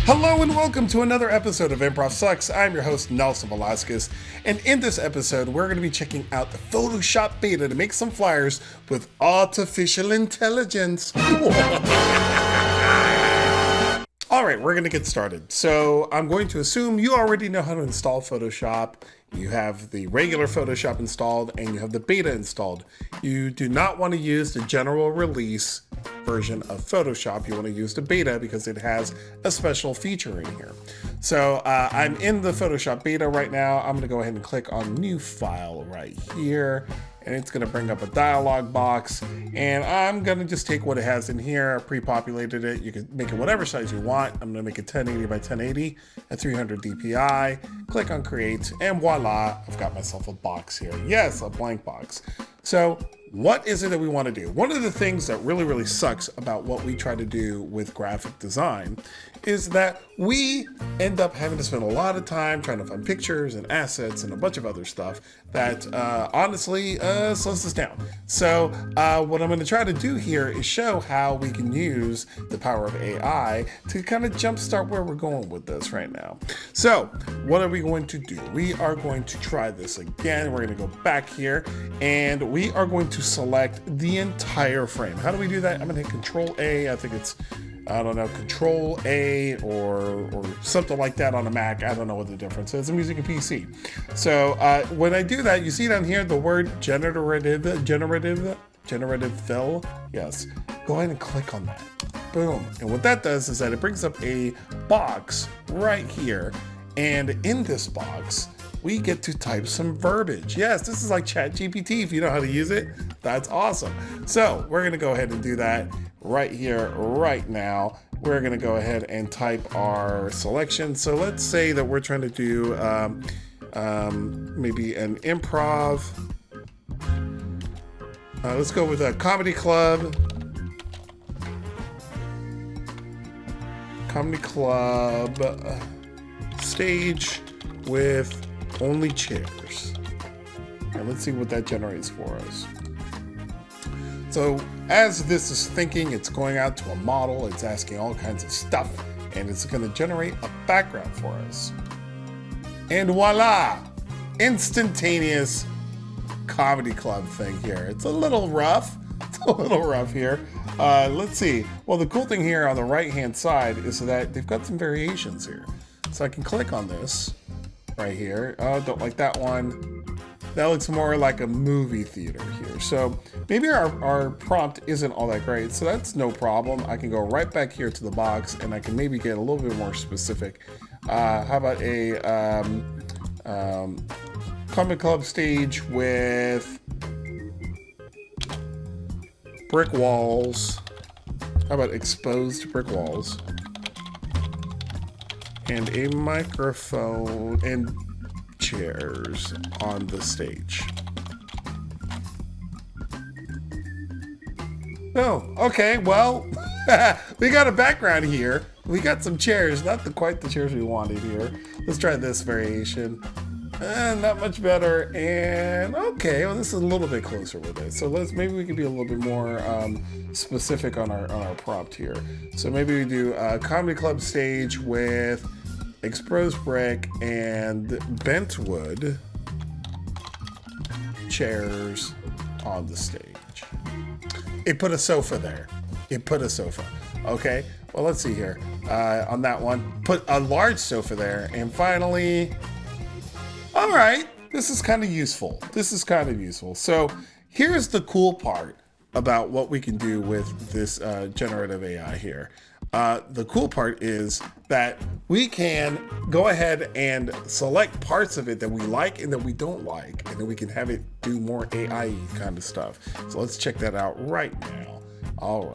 Hello and welcome to another episode of Improv Sucks. I'm your host, Nelson Velasquez, and in this episode, we're going to be checking out the Photoshop beta to make some flyers with artificial intelligence. All right, we're going to get started. So I'm going to assume you already know how to install Photoshop. You have the regular Photoshop installed and you have the beta installed. You do not want to use the general release version of Photoshop. You want to use the beta because it has a special feature in here. So I'm in the Photoshop beta right now. I'm going to go ahead and click on new file right here. And it's going to bring up a dialog box, and I'm going to just take what it has in here. I pre-populated it. You can make it whatever size you want. I'm going to make it 1080 by 1080 at 300 DPI. Click on create, and voila, I've got myself a box here. Yes, a blank box. So what is it that we want to do? One of the things that really sucks about what we try to do with graphic design is that we end up having to spend a lot of time trying to find pictures and assets and a bunch of other stuff that honestly slows us down. So what I'm going to try to do here is show how we can use the power of AI to kind of jumpstart where we're going with this right now. So what are we going to do? We are going to try this again. We're going to go back here and we are going to select the entire frame. How do we do that? I'm going to hit Control A. I think it's, I don't know, Control A or something like that on a Mac. I don't know what the difference is. I'm using a PC. So when I do that, you see down here the word generative fill. Yes. Go ahead and click on that. Boom. And what that does is that it brings up a box right here. And in this box, we get to type some verbiage. Yes, this is like ChatGPT if you know how to use it. That's awesome. So we're gonna go ahead and do that right here, right now. We're gonna go ahead and type our selection. So let's say that we're trying to do maybe an improv. Let's go with a comedy club. Comedy club stage with only chairs. And let's see what that generates for us. So as this is thinking, it's going out to a model, it's asking all kinds of stuff, and it's going to generate a background for us. And voila! Instantaneous comedy club thing here. It's a little rough. It's a little rough here. Let's see. Well, the cool thing here on the right-hand side is that they've got some variations here. So I can click on this right here. Oh, don't like that one. That looks more like a movie theater here. So maybe our prompt isn't all that great. So that's no problem. I can go right back here to the box and I can maybe get a little bit more specific. How about a comedy club stage with brick walls? How about exposed brick walls? And a microphone and chairs on the stage. Oh, okay, well, we got a background here. We got some chairs, not quite the chairs we wanted here. Let's try this variation. Not much better. And okay, well, this is a little bit closer with it. So maybe we can be a little bit more specific on our prompt here. So maybe we do a comedy club stage with exposed brick and bent wood chairs on the stage. It put a sofa there. It put a sofa. Okay, well, let's see here. On that one, put a large sofa there. And finally, all right, this is kind of useful. So here's the cool part about what we can do with this generative AI here. The cool part is that we can go ahead and select parts of it that we like and that we don't like, and then we can have it do more AI kind of stuff. So let's check that out right now. All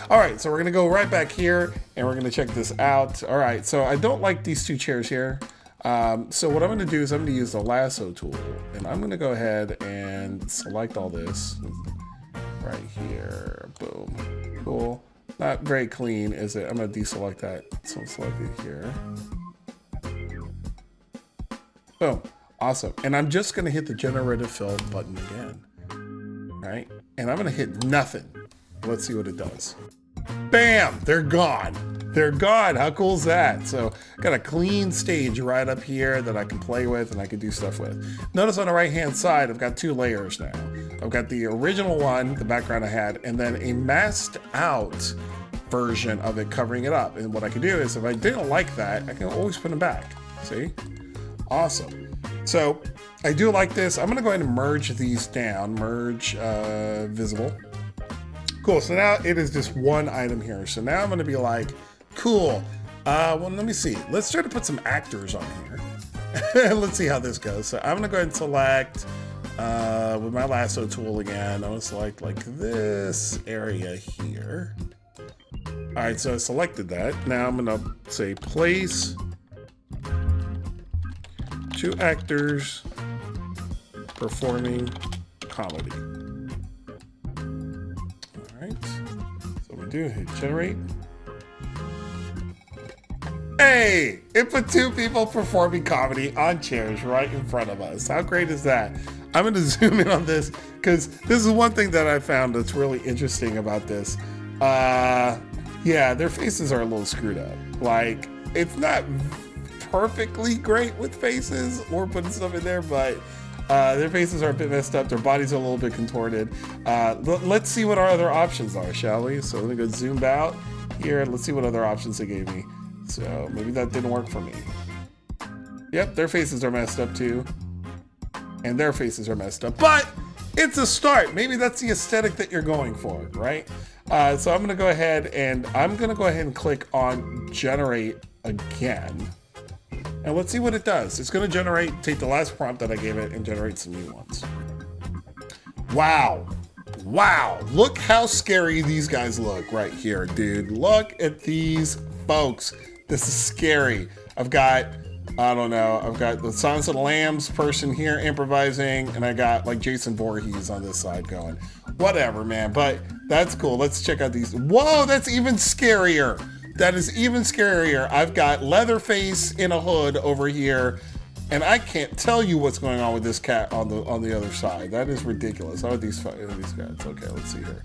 right, so we're gonna go right back here and we're gonna check this out. All right, so I don't like these two chairs here. So what I'm gonna do is I'm gonna use the lasso tool, and I'm gonna go ahead and select all this right here. Boom, cool. Not very clean, is it? I'm gonna deselect that. So select it here. Boom, awesome. And I'm just gonna hit the generative fill button again, right? And I'm gonna hit nothing. Let's see what it does. Bam, they're gone. they're gone. How cool is that? So I got a clean stage right up here that I can play with and I can do stuff with. Notice on the right hand side, I've got 2 layers now. I've got the original one, the background I had, and then a masked out version of it covering it up. And what I can do is if I didn't like that, I can always put them back. See? Awesome. So I do like this. I'm gonna go ahead and merge these down, merge visible. Cool, so now it is just one item here. So now I'm gonna be like, cool. Well, let me see. Let's try to put some actors on here. Let's see how this goes. So I'm gonna go ahead and select with my lasso tool again. I'm gonna select like this area here. All right, so I selected that. Now I'm gonna say place 2 actors performing comedy. All right, so we do hit generate. Hey, it put 2 people performing comedy on chairs right in front of us. How great is that? I'm gonna zoom in on this because this is one thing that I found that's really interesting about this. Yeah, their faces are a little screwed up. Like, it's not perfectly great with faces or putting stuff in there, but their faces are a bit messed up. Their bodies are a little bit contorted. Let's see what our other options are, shall we? So let me go zoom out here. Let's see what other options they gave me. So maybe that didn't work for me. Yep, their faces are messed up too. And their faces are messed up, but it's a start. Maybe that's the aesthetic that you're going for, right? So I'm gonna go ahead and click on generate again. And let's see what it does. It's gonna take the last prompt that I gave it and generate some new ones. Wow. Wow, look how scary these guys look right here, dude. Look at these folks. This is scary. I've got the Silence of the Lambs person here improvising, and I got like Jason Voorhees on this side going. Whatever, man, but that's cool. Let's check out these. Whoa, that's even scarier. That is even scarier. I've got Leatherface in a hood over here, and I can't tell you what's going on with this cat on the other side. That is ridiculous. How are these cats? Okay, let's see here.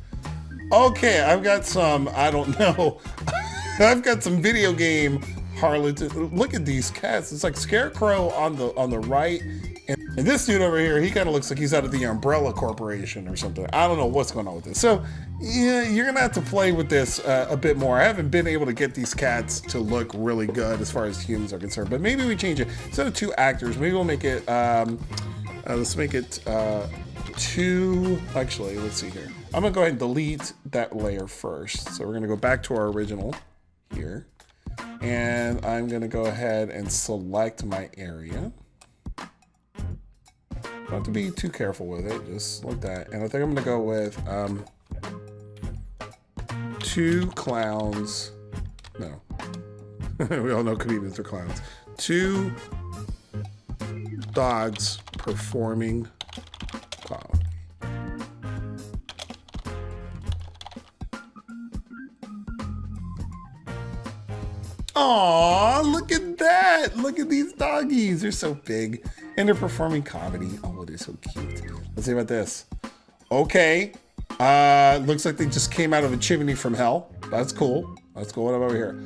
Okay, I've got some, I don't know. I've got some video game harlots. Look at these cats. It's like Scarecrow on the right, and this dude over here, he kind of looks like he's out of the Umbrella Corporation or something. I don't know what's going on with this. So yeah, you're gonna have to play with this a bit more. I haven't been able to get these cats to look really good as far as humans are concerned, but maybe we change it. Instead of 2 actors, maybe we'll make it let's make it 2. Actually, let's see here. I'm gonna go ahead and delete that layer first. So we're gonna go back to our original here, and I'm gonna go ahead and select my area. Don't have to be too careful with it, just like that. And I think I'm gonna go with 2 clowns. No, we all know comedians are clowns. 2 dogs performing comedy. Aw, look at that. Look at these doggies. They're so big. And they're performing comedy. Oh, they're so cute. Let's see about this. Okay. Looks like they just came out of a chimney from hell. That's cool. That's cool. What about over here?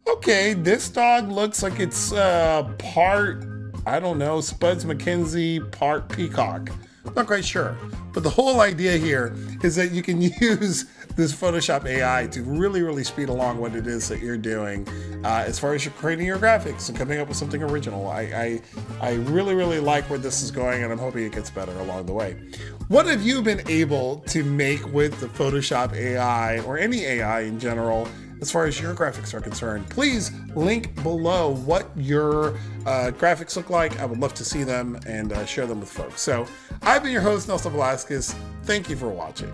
Okay, this dog looks like it's part, I don't know, Spuds McKenzie, part peacock. Not quite sure. But the whole idea here is that you can use this Photoshop AI to really, really speed along what it is that you're doing as far as you're creating your graphics and coming up with something original. I really, really like where this is going, and I'm hoping it gets better along the way. What have you been able to make with the Photoshop AI or any AI in general as far as your graphics are concerned? Please link below what your graphics look like. I would love to see them and share them with folks. So I've been your host, Nelson Velasquez. Thank you for watching.